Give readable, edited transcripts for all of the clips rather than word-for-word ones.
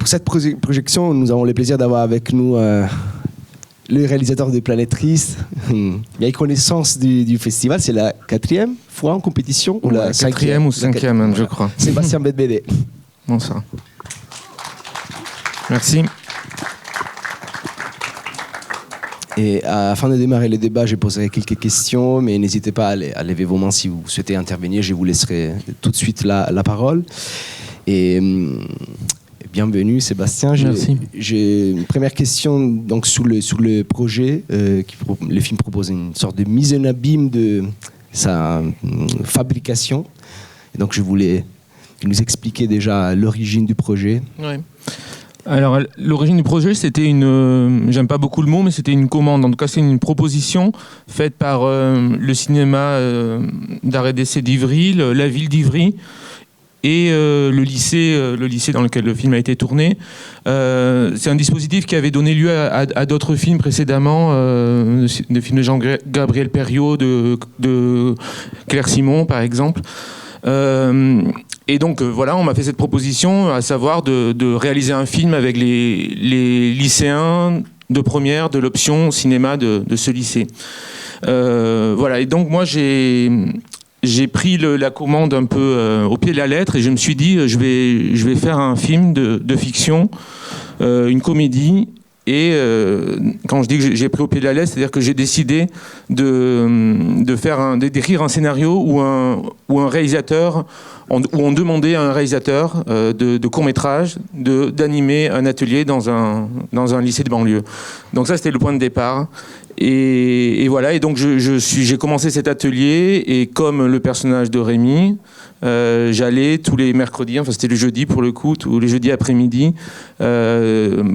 pour cette projection, nous avons le plaisir d'avoir avec nous le réalisateur de Planète Triste. Il y a connaissance du festival, c'est la 4e fois en compétition ou la 4e ou 5e même, je crois. Sébastien Bedbédé. Bonsoir. Merci. Et afin de démarrer le débat, je poserai quelques questions, mais n'hésitez pas à lever vos mains si vous souhaitez intervenir. Je vous laisserai tout de suite la parole. Et bienvenue Sébastien. Merci. J'ai une première question donc, sur le projet. Le film propose une sorte de mise en abîme de sa fabrication. Et donc je voulais nous déjà l'origine du projet. Oui. Alors, l'origine du projet, c'était j'aime pas beaucoup le mot, mais c'était une commande. En tout cas, c'est une proposition faite par le cinéma d'art et d'essai d'Ivry, la ville d'Ivry, et le lycée dans lequel le film a été tourné. C'est un dispositif qui avait donné lieu à d'autres films précédemment, des films de Jean-Gabriel Perriot, de Claire Simon, par exemple. Et donc voilà, on m'a fait cette proposition, à savoir de réaliser un film avec les lycéens de première de l'option cinéma de ce lycée. Voilà, et donc moi j'ai pris la commande un peu au pied de la lettre et je me suis dit je vais faire un film de fiction, une comédie. Et quand je dis que j'ai pris au pied de la lettre, c'est-à-dire que j'ai décidé d'écrire un scénario où un réalisateur, où on demandait à un réalisateur de court-métrage d'animer un atelier dans un lycée de banlieue. Donc ça, c'était le point de départ. Et voilà, et donc j'ai commencé cet atelier, et comme le personnage de Rémi, j'allais tous les mercredis, enfin c'était le jeudi pour le coup, tous les jeudis après-midi,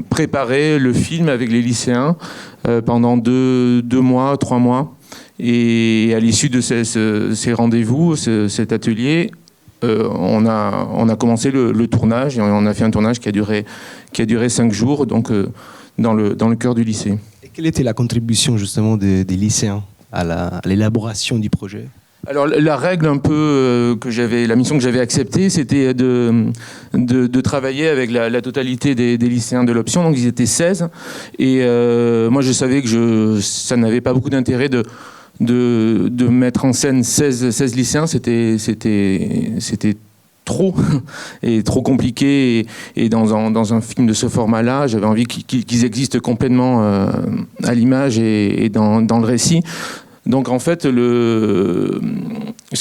préparer le film avec les lycéens pendant 2 mois, 3 mois. Et à l'issue de ces rendez-vous, cet atelier, on a commencé le tournage, et on a fait un tournage qui a duré 5 jours, donc dans le cœur du lycée. Et quelle était la contribution justement des lycéens à l'élaboration du projet ? Alors la règle un peu la mission que j'avais acceptée, c'était de travailler avec la totalité des lycéens de l'option, donc ils étaient 16, et moi je savais que ça n'avait pas beaucoup d'intérêt de mettre en scène 16 lycéens, c'était trop et trop compliqué, et dans un film de ce format-là, j'avais envie qu'ils existent complètement à l'image et dans le récit. Donc en fait, ce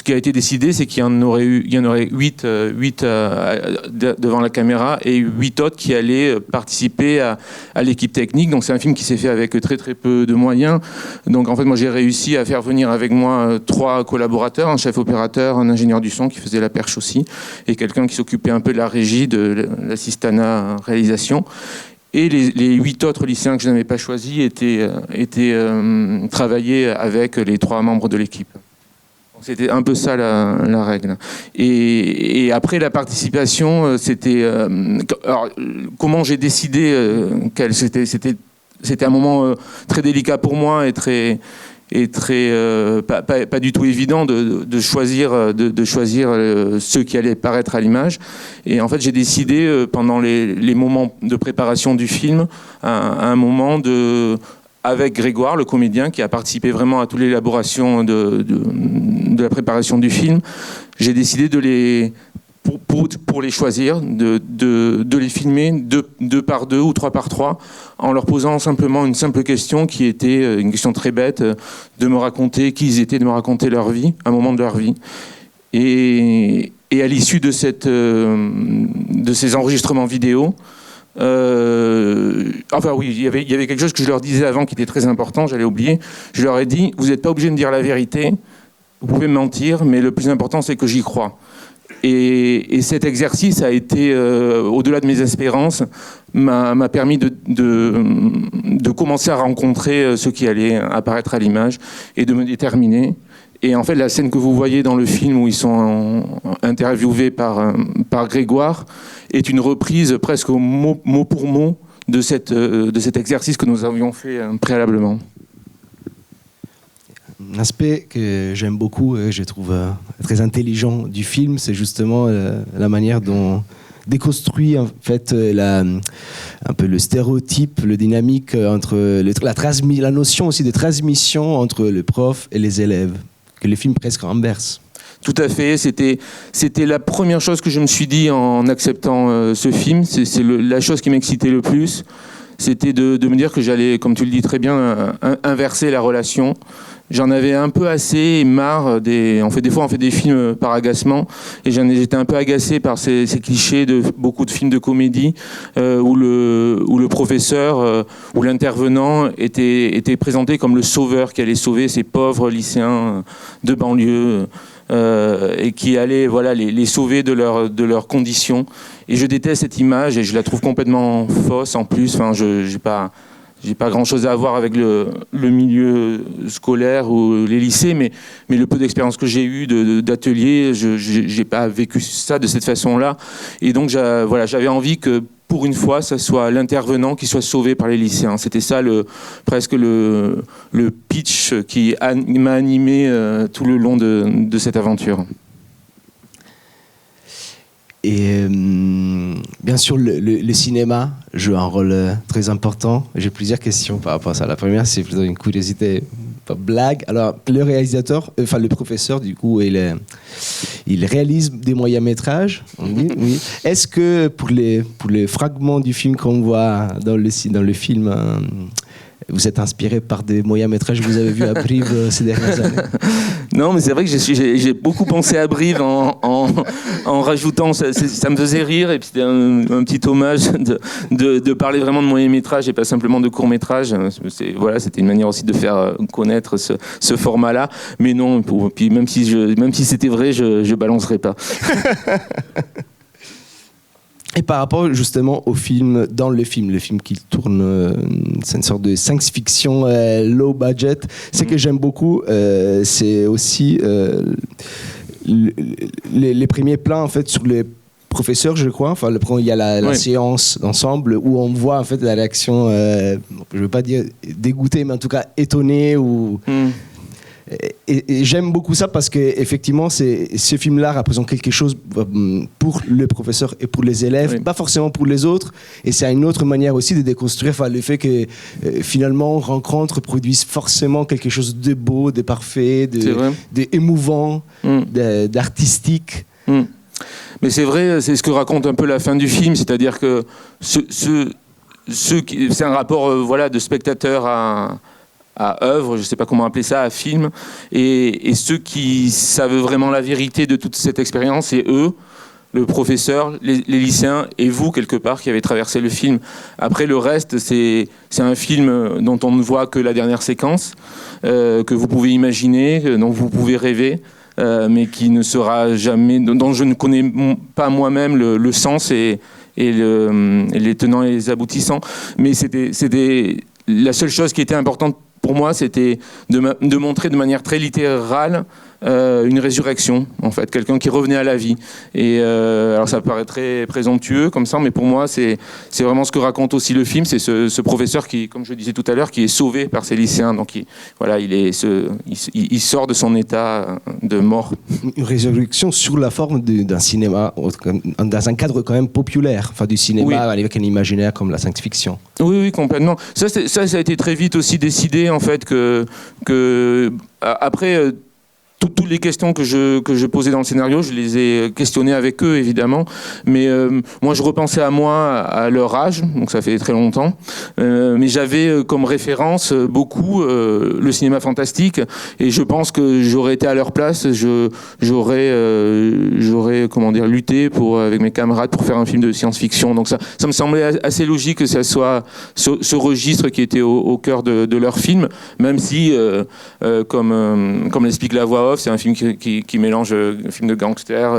qui a été décidé, c'est qu'il y en aurait 8 devant la caméra et 8 autres qui allaient participer à l'équipe technique. Donc c'est un film qui s'est fait avec très très peu de moyens. Donc en fait, moi j'ai réussi à faire venir avec moi 3 collaborateurs, un chef opérateur, un ingénieur du son qui faisait la perche aussi, et quelqu'un qui s'occupait un peu de la régie, de l'assistanat réalisation. Et les 8 autres lycéens que je n'avais pas choisis travaillaient avec les 3 membres de l'équipe. C'était un peu ça la règle. Et après la participation, c'était... alors, comment j'ai décidé qu'elle... C'était un moment très délicat pour moi et très pas du tout évident de choisir ceux qui allaient paraître à l'image. Et en fait, j'ai décidé pendant les moments de préparation du film, un moment avec Grégoire, le comédien, qui a participé vraiment à toute l'élaboration de la préparation du film, j'ai décidé pour les choisir, de les filmer 2 par 2 ou 3 par 3, en leur posant simplement une simple question qui était une question très bête, de me raconter qui ils étaient, de me raconter leur vie, un moment de leur vie. Et à l'issue de ces enregistrements vidéo, enfin oui, il y avait quelque chose que je leur disais avant qui était très important, j'allais oublier. Je leur ai dit, vous n'êtes pas obligé de me dire la vérité, vous pouvez me mentir, mais le plus important c'est que j'y crois. Et cet exercice a été, au-delà de mes espérances, m'a permis de commencer à rencontrer ceux qui allaient apparaître à l'image et de me déterminer. Et en fait, la scène que vous voyez dans le film où ils sont interviewés par Grégoire est une reprise presque mot pour mot de cet exercice que nous avions fait préalablement. Un aspect que j'aime beaucoup et je trouve très intelligent du film, c'est justement la manière dont déconstruit en fait un peu le stéréotype, le dynamique entre la notion aussi de transmission entre le prof et les élèves, que le film presque renverse. Tout à fait, c'était la première chose que je me suis dit en acceptant ce film, c'est la chose qui m'excitait le plus, c'était de me dire que j'allais, comme tu le dis très bien, inverser la relation. J'en avais un peu assez et marre des fois on fait des films par agacement et j'étais un peu agacé par ces clichés de beaucoup de films de comédie où le professeur ou l'intervenant était présenté comme le sauveur qui allait sauver ces pauvres lycéens de banlieue et qui allait les sauver de leurs conditions. Et je déteste cette image et je la trouve complètement fausse en plus. Enfin, j'ai pas grand-chose à voir avec le milieu scolaire ou les lycées, mais le peu d'expérience que j'ai eu d'atelier, j'ai pas vécu ça de cette façon-là. Et donc, j'avais envie que, pour une fois, ça soit l'intervenant qui soit sauvé par les lycéens. C'était ça presque le pitch qui m'a animé tout le long de cette aventure. Et bien sûr, le cinéma joue un rôle très important. J'ai plusieurs questions par rapport à ça. La première, c'est plutôt une curiosité, pas blague. Alors, le réalisateur, le professeur, du coup, il réalise des moyens-métrages. Oui. Est-ce que pour les fragments du film qu'on voit dans le film, vous êtes inspiré par des moyens-métrages que vous avez vus à Brive ces dernières années? Non, mais c'est vrai que j'ai beaucoup pensé à Brive en rajoutant, ça me faisait rire, et puis c'était un petit hommage de parler vraiment de moyen-métrage et pas simplement de court-métrage. C'était une manière aussi de faire connaître ce format-là. Mais non, puis même si c'était vrai, je balancerais pas. Et par rapport justement au film, le film qui tourne, c'est une sorte de science-fiction low budget. Ce que j'aime beaucoup, c'est aussi les premiers plans en fait sur les professeurs, je crois. Enfin, il y a la séance d'ensemble où on voit en fait la réaction, je veux pas dire dégoûtée, mais en tout cas étonnée ou. Et j'aime beaucoup ça parce que effectivement, ce film-là représente quelque chose pour le professeur et pour les élèves, pas forcément pour les autres. Et c'est une autre manière aussi de déconstruire le fait que finalement, rencontres produisent forcément quelque chose de beau, de parfait, d'émouvant, d'artistique. Mais c'est vrai, c'est ce que raconte un peu la fin du film, c'est-à-dire que c'est un rapport de spectateur à œuvre, je ne sais pas comment appeler ça, à film, et ceux qui savent vraiment la vérité de toute cette expérience, c'est eux, le professeur, les lycéens, et vous, quelque part, qui avez traversé le film. Après, le reste, c'est un film dont on ne voit que la dernière séquence, que vous pouvez imaginer, dont vous pouvez rêver, mais qui ne sera jamais, dont je ne connais pas moi-même le sens et les tenants et les aboutissants. Mais c'était la seule chose qui était importante pour moi, c'était de montrer de manière très littérale une résurrection, en fait, quelqu'un qui revenait à la vie. Et alors ça paraît très présomptueux comme ça, mais pour moi, c'est vraiment ce que raconte aussi le film. C'est ce professeur qui, comme je disais tout à l'heure, qui est sauvé par ses lycéens. Donc il sort de son état de mort. Une résurrection sous la forme d'un cinéma, dans un cadre quand même populaire, du cinéma avec un imaginaire comme la science-fiction. Oui, complètement. Ça a été très vite aussi décidé, en fait, que après. Toutes les questions que je posais dans le scénario, je les ai questionnées avec eux, évidemment. Mais moi, je repensais à moi, à leur âge, donc ça fait très longtemps. Mais j'avais comme référence beaucoup le cinéma fantastique. Et je pense que j'aurais été à leur place, j'aurais lutté avec mes camarades pour faire un film de science-fiction. Donc ça me semblait assez logique que ça soit ce registre qui était au cœur de leur film, même si, comme l'explique la voix off, c'est un film qui mélange film de gangster,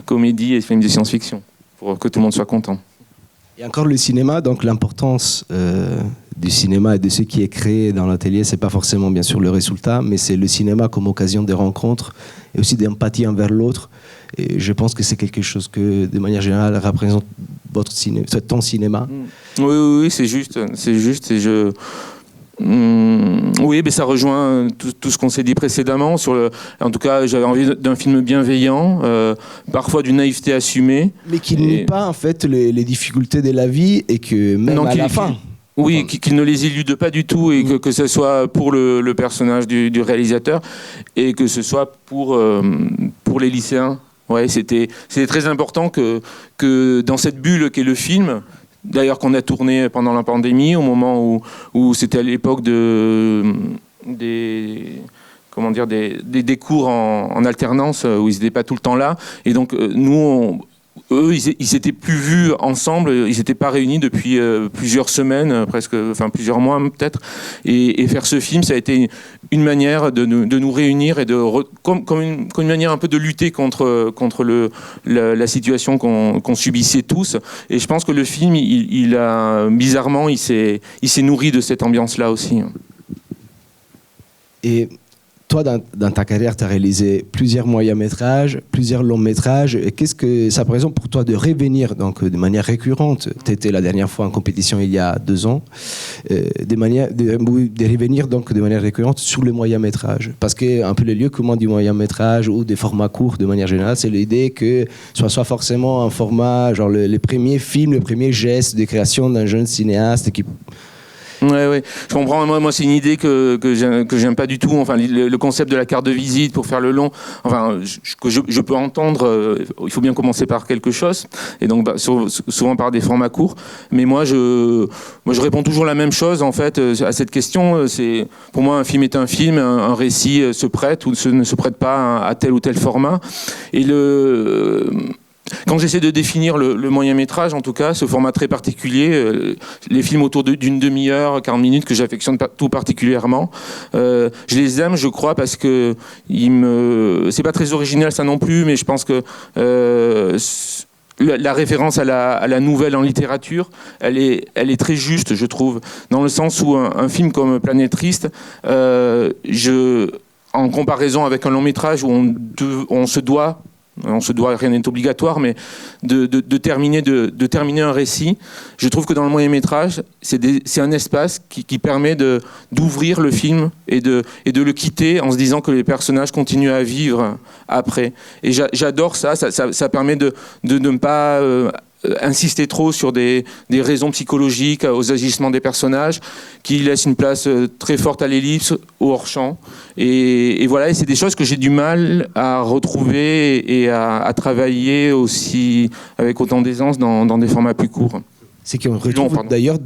comédie et film de science-fiction, pour que tout le monde soit content. Et encore le cinéma, donc l'importance du cinéma et de ce qui est créé dans l'atelier, c'est pas forcément bien sûr le résultat, mais c'est le cinéma comme occasion de rencontre et aussi d'empathie envers l'autre. Et je pense que c'est quelque chose que, de manière générale, représente ton cinéma. Oui, c'est juste. Et Oui, mais ça rejoint tout ce qu'on s'est dit précédemment. En tout cas, j'avais envie d'un film bienveillant, parfois d'une naïveté assumée. Mais qui nie pas en fait les difficultés de la vie et que même à la fin. Oui, qu'il ne les élude pas du tout et que ce soit pour le personnage du réalisateur et que ce soit pour les lycéens. Ouais, c'était très important que dans cette bulle qu'est le film, d'ailleurs qu'on a tourné pendant la pandémie, au moment où c'était à l'époque des cours en alternance, où ils n'étaient pas tout le temps là. Et donc nous, eux, ils s'étaient plus vus ensemble, ils n'étaient pas réunis depuis plusieurs semaines, plusieurs mois peut-être. Et faire ce film, ça a été une manière de nous réunir et comme une manière un peu de lutter contre la situation qu'on subissait tous. Et je pense que le film, bizarrement, il s'est nourri de cette ambiance-là aussi. Et toi, dans ta carrière, tu as réalisé plusieurs moyens-métrages, plusieurs longs-métrages. Qu'est-ce que ça représente pour toi de revenir donc, de manière récurrente? Tu étais la dernière fois en compétition il y a 2 ans. De revenir donc, de manière récurrente sur le moyen-métrage. Parce qu'un peu le lieu commun du moyen-métrage ou des formats courts de manière générale, c'est l'idée que ce soit forcément un format, genre les premiers films, le premier geste de création d'un jeune cinéaste qui... Ouais, je comprends. Moi, c'est une idée que j'aime pas du tout. Enfin, le concept de la carte de visite pour faire le long. Enfin, je peux entendre. Il faut bien commencer par quelque chose, et donc souvent par des formats courts. Mais moi, je réponds toujours la même chose en fait à cette question. C'est pour moi un film est un film, un récit se prête ou ne se prête pas à tel ou tel format. Et quand j'essaie de définir le moyen-métrage, en tout cas, ce format très particulier, les films autour d'une demi-heure, 40 minutes, que j'affectionne tout particulièrement, je les aime, je crois, parce que c'est pas très original ça non plus, mais je pense que la référence à la nouvelle en littérature, elle est très juste, je trouve, dans le sens où un film comme Planète Triste, en comparaison avec un long-métrage où on se doit, rien n'est obligatoire, mais de terminer un récit. Je trouve que dans le moyen-métrage, c'est un espace qui permet d'ouvrir le film et de le quitter en se disant que les personnages continuent à vivre après. Et j'adore ça permet de ne pas insister trop sur des raisons psychologiques aux agissements des personnages, qui laissent une place très forte à l'ellipse, au hors-champ. Et voilà, et c'est des choses que j'ai du mal à retrouver et à travailler aussi avec autant d'aisance dans des formats plus courts. C'est qu'on retrouve d'ailleurs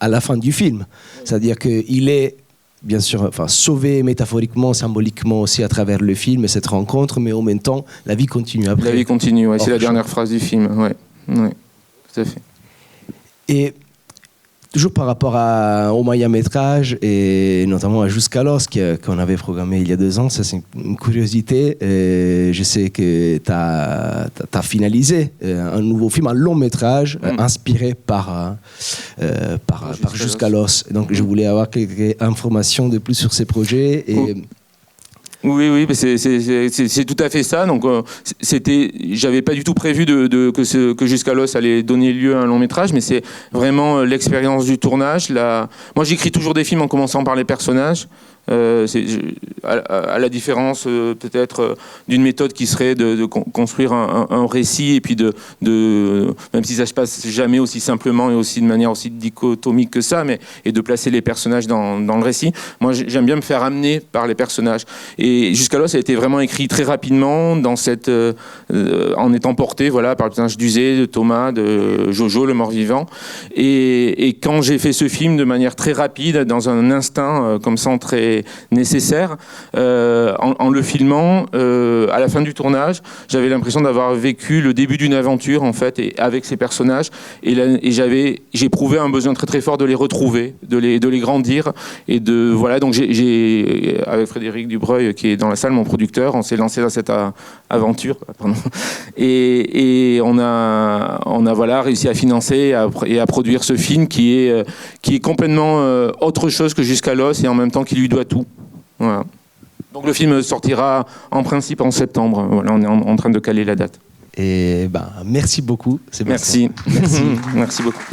à la fin du film. C'est-à-dire qu'il est bien sûr sauvé métaphoriquement, symboliquement aussi à travers le film et cette rencontre, mais en même temps, la vie continue après. La vie continue, ouais, c'est la dernière phrase du film, ouais. Oui, tout à fait. Et toujours par rapport au moyen-métrage et notamment à Jusqu'alors qu'on avait programmé il y a 2 ans, ça c'est une curiosité. Je sais que tu as finalisé un nouveau film, un long-métrage inspiré par Jusqu'alors. Donc je voulais avoir quelques informations de plus sur ces projets. Oui, c'est tout à fait ça. Donc, j'avais pas du tout prévu que Jusqu'alors allait donner lieu à un long métrage, mais c'est vraiment l'expérience du tournage. Moi, j'écris toujours des films en commençant par les personnages. À la différence peut-être d'une méthode qui serait de construire un récit et puis même si ça se passe jamais aussi simplement et aussi de manière aussi dichotomique que ça, et de placer les personnages dans le récit. Moi, j'aime bien me faire amener par les personnages. Et Jusqu'alors, ça a été vraiment écrit très rapidement en étant porté par le personnage d'Uzé, de Thomas, de Jojo, le mort-vivant. Et quand j'ai fait ce film de manière très rapide, dans un instinct comme ça, très nécessaire, en le filmant, à la fin du tournage, j'avais l'impression d'avoir vécu le début d'une aventure en fait, et avec ces personnages, et j'éprouvais un besoin très très fort de les retrouver, de les grandir, et donc j'ai avec Frédéric Dubreuil qui est dans la salle, mon producteur, on s'est lancé dans cette aventure, et on a réussi à financer et à produire ce film qui est complètement autre chose que Jusqu'alors et en même temps qui lui doit tout. Voilà. Donc le film sortira en principe en septembre. Voilà, on est en train de caler la date. Et merci beaucoup. Merci. Merci beaucoup.